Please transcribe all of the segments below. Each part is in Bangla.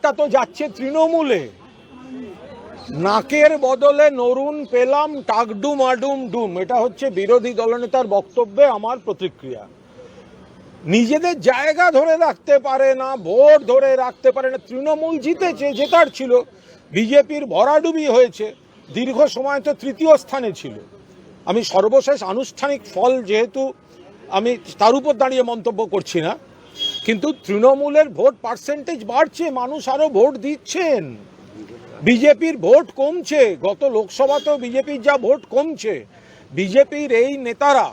ভোটটা তো যাচ্ছে তৃণমূলে। নাকের বদলে নরুন পেলাম টাকডুম আডুম ডুম, এটা হচ্ছে বিরোধী দলনেতার বক্তব্যে আমার প্রতিক্রিয়া। নিজেদের জায়গা ধরে রাখতে পারে না, ভোট ধরে রাখতে পারে না। তৃণমূল জিতেছে, জেতার ছিল। বিজেপির ভরাডুবি হয়েছে, দীর্ঘ সময় তো তৃতীয় স্থানে ছিল। আমি সর্বশেষ আনুষ্ঠানিক ফল যেহেতু আমি তার উপর দাঁড়িয়ে মন্তব্য করছি না, কিন্তু তৃণমূলের ভোট পার্সেন্টেজ বাড়ছে, মানুষ আরো ভোট দিচ্ছেন। বিজেপির ভোট কমছে, গত লোকসভাতেও বিজেপির যা ভোট কমছে। বিজেপির এই নেতারা,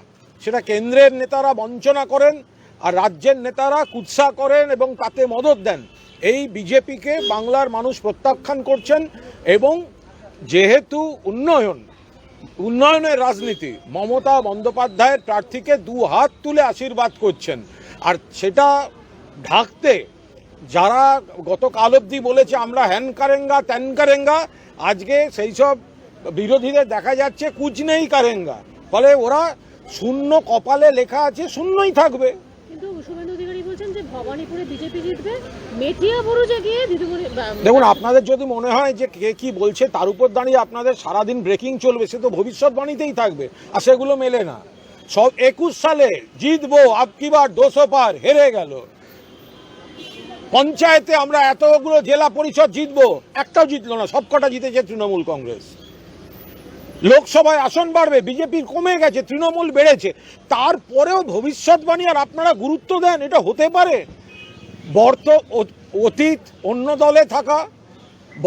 সেটা কেন্দ্রের নেতারা বঞ্চনা করেন আর রাজ্যের নেতারা কুৎসা করেন এবং তাতে মদত দেন। এই বিজেপিকে বাংলার মানুষ প্রত্যাখ্যান করছেন এবং যেহেতু উন্নয়নের রাজনীতি, মমতা বন্দ্যোপাধ্যায়ের প্রার্থীকে দু হাত তুলে আশীর্বাদ করছেন। আর সেটা ঢাকতে যারা গতকাল অবধি বলেছে আমরা হ্যান কারেঙ্গা ত্যান কারেঙ্গা, আজকে সেই সব বিরোধীদের দেখা যাচ্ছে কুচ নেই কারেঙ্গা। ফলে ওরা শূন্য, কপালে লেখা আছে শূন্যই থাকবে। কিন্তু শুভেন্দু অধিকারী বলছেন যে ভবানীপুরে বিজেপি জিতবে, মেটিয়াবুরুজে গিয়ে দিদিমণি। দেখুন, আপনাদের যদি মনে হয় যে কে কি বলছে তার উপর দাঁড়িয়ে আপনাদের সারাদিন ব্রেকিং চলবে, সে তো ভবিষ্যৎবাণীতেই থাকবে, আর সেগুলো মেলে না। সব 21 সালে জিতবো, আবকি বার 200 পার, হেরে গেল। পঞ্চায়েতে আমরা এতগুলো জেলা পরিষদ জিতবো, একটাও জিতলো না, সবকটা জিতেছে তৃণমূল কংগ্রেস। লোকসভায় আসন বাড়বে, বিজেপির কমে গেছে, তৃণমূল বেড়েছে। তারপরেও ভবিষ্যৎবাণী আর আপনারা গুরুত্ব দেন, এটা হতে পারে? অতীত অন্য দলে থাকা,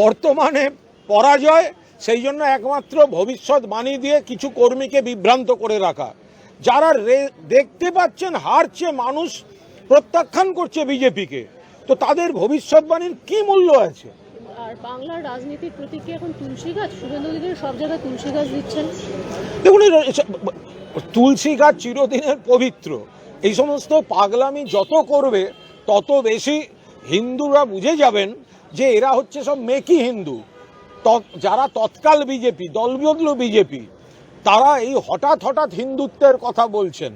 বর্তমানে পরাজয়, সেই জন্য একমাত্র ভবিষ্যৎবাণী দিয়ে কিছু কর্মীকে বিভ্রান্ত করে রাখা। যারা দেখতে পাচ্ছেন হারছে, মানুষ প্রত্যাখ্যান করছে বিজেপিকে, তো তাদের ভবিষ্যৎবাণীর কি মূল্য আছে? আর বাংলার রাজনীতির প্রতীক এখন তুলসী গাছ, শুভেন্দু অধিকারী সব জায়গায় তুলসী গাছ দিচ্ছেন। দেখুন, তুলসী গাছ চিরদিনের পবিত্র। এই সমস্ত পাগলামি যত করবে তত বেশি হিন্দুরা বুঝে যাবেন যে এরা হচ্ছে সব মেকি হিন্দু। যারা তৎকাল বিজেপি, দলবদলু বিজেপি, তারা এই হঠাৎ হিন্দুত্বের কথা বলছেন।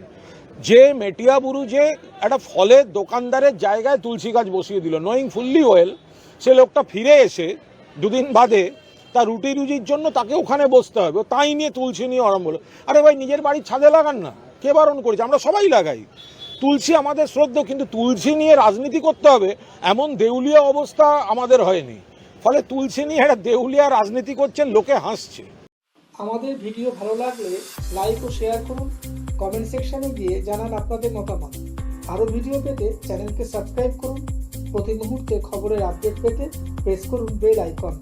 যে মেটিয়াবুরুজে একটা ফলের দোকানদারের জায়গায় তুলসী গাছ বসিয়ে দিল, নোয়িং ফুললি ওয়েল, সে লোকটা ফিরে এসে দুদিন বাদে তার রুটি রুজির জন্য তাকে ওখানে বসতে হবে, তাই নিয়ে তুলসী নিয়ে আরম্ভ হলো। আরে ভাই, নিজের বাড়ির ছাদে লাগান না, কে বারণ করেছে? আমরা সবাই লাগাই তুলসী, আমাদের শ্রদ্ধা, কিন্তু তুলসী নিয়ে রাজনীতি করতে হবে এমন দেউলিয়া অবস্থা আমাদের হয়নি। ফলে তুলসী নিয়ে একটা দেউলিয়া রাজনীতি করছেন, লোকে হাসছে। আমাদের ভিডিও ভালো লাগলে লাইক ও শেয়ার করুন, কমেন্ট সেকশনে গিয়ে জানান আপনাদের মতামত। আরও ভিডিও পেতে চ্যানেলকে সাবস্ক্রাইব করুন। প্রতি মুহূর্তে খবরের আপডেট পেতে প্রেস করুন বেল আইকন।